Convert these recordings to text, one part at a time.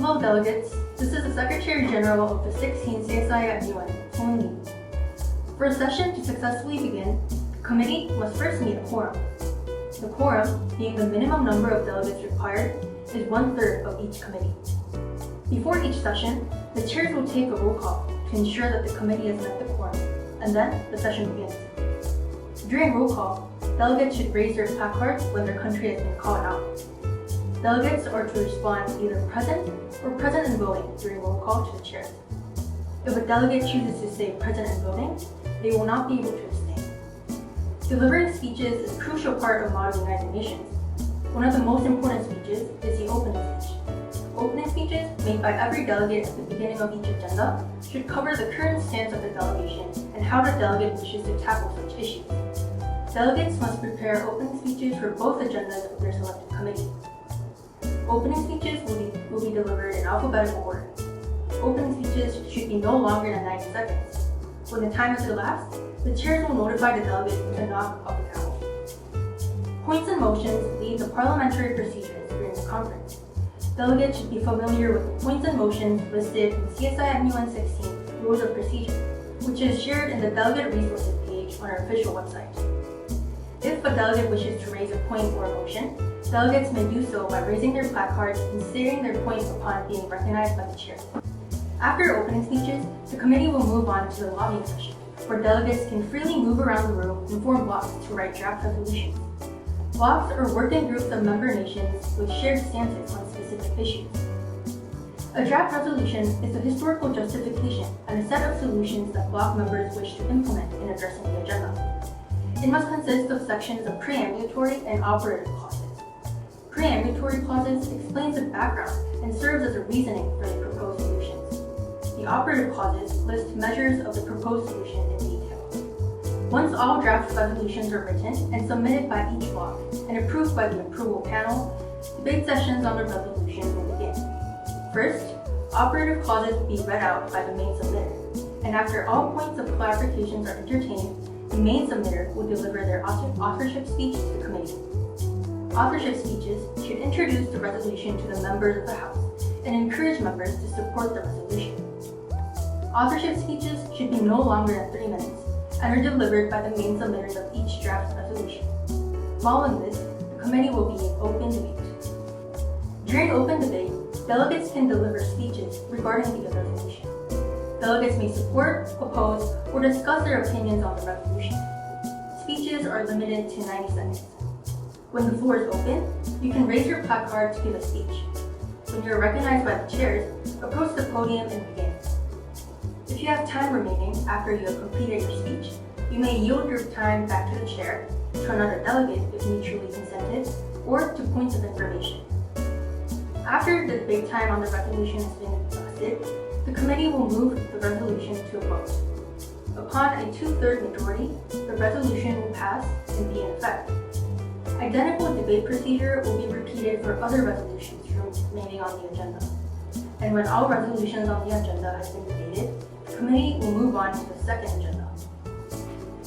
Hello delegates, this is the Secretary General of the 16th CSIAMUN XVI. For a session to successfully begin, the committee must first meet a quorum. The quorum, being the minimum number of delegates required, is 1/3 of each committee. Before each session, the chairs will take a roll call to ensure that the committee has met the quorum, and then the session begins. During roll call, delegates should raise their placards when their country has been called out. Delegates are to respond either present or present and voting during roll call to the chairs. If a delegate chooses to say present and voting, they will not be able to abstain. Delivering speeches is a crucial part of model United Nations. One of the most important speeches is the opening speech. Opening speeches made by every delegate at the beginning of each agenda should cover the current stance of the delegation and how the delegate wishes to tackle such issues. Delegates must prepare opening speeches for both agendas of their selected committee. Opening speeches will be delivered in alphabetical order. Opening speeches should be no longer than 90 seconds. When the time has elapsed, the chairs will notify the delegates to knock off the gavel. Points and motions lead the parliamentary procedures during the conference. Delegates should be familiar with the points and motions listed in CSIAMUN XVI Rules of Procedure, which is shared in the Delegate Resources page on our official website. If a delegate wishes to raise a point or a motion, delegates may do so by raising their placards and stating their point upon being recognized by the chair. After opening speeches, the committee will move on to the lobbying session, where delegates can freely move around the room and form blocks to write draft resolutions. Blocks are working groups of member nations with shared stances on specific issues. A draft resolution is a historical justification and a set of solutions that bloc members wish to implement in addressing the agenda. It must consist of sections of preambulatory and operative clauses. Preambulatory clauses explains the background and serves as a reasoning for the proposed solutions. The operative clauses list measures of the proposed solution in detail. Once all draft resolutions are written and submitted by each bloc and approved by the approval panel, debate sessions on the resolution will begin. First, operative clauses will be read out by the main submitter, and after all points of clarifications are entertained, the main submitter will deliver their authorship speech to the committee. Authorship speeches should introduce the resolution to the members of the House and encourage members to support the resolution. Authorship speeches should be no longer than 3 minutes and are delivered by the main submitters of each draft resolution. Following this, the committee will be in open debate. During open debate, delegates can deliver speeches regarding the resolution. Delegates may support, oppose, or discuss their opinions on the resolution. Speeches are limited to 90 seconds. When the floor is open, you can raise your placard to give a speech. When you are recognized by the chairs, approach the podium and begin. If you have time remaining after you have completed your speech, you may yield your time back to the chair, to another delegate if mutually consented, or to points of information. After the debate time on the resolution has been exhausted, the committee will move the resolution to a vote. Upon a 2/3 majority, the resolution will pass and be in effect. Identical debate procedure will be repeated for other resolutions remaining on the agenda. And when all resolutions on the agenda have been debated, the committee will move on to the second agenda.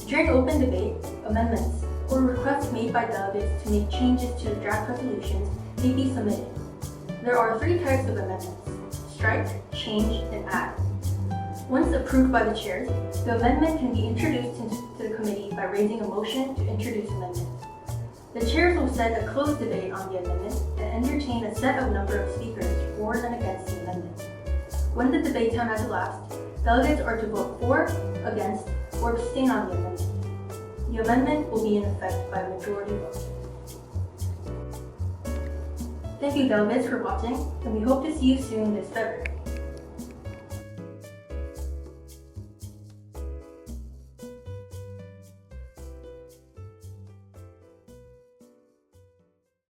During open debate, amendments or requests made by delegates to make changes to the draft resolutions may be submitted. There are 3 types of amendments: strike, change, and add. Once approved by the chairs, the amendment can be introduced to the committee by raising a motion to introduce amendment. The chairs will set a closed debate on the amendment and entertain a set of number of speakers for and against the amendment. When the debate time has elapsed, delegates are to vote for, against, or abstain on the amendment. The amendment will be in effect by a majority vote. Thank you delegates for watching, and we hope to see you soon this February.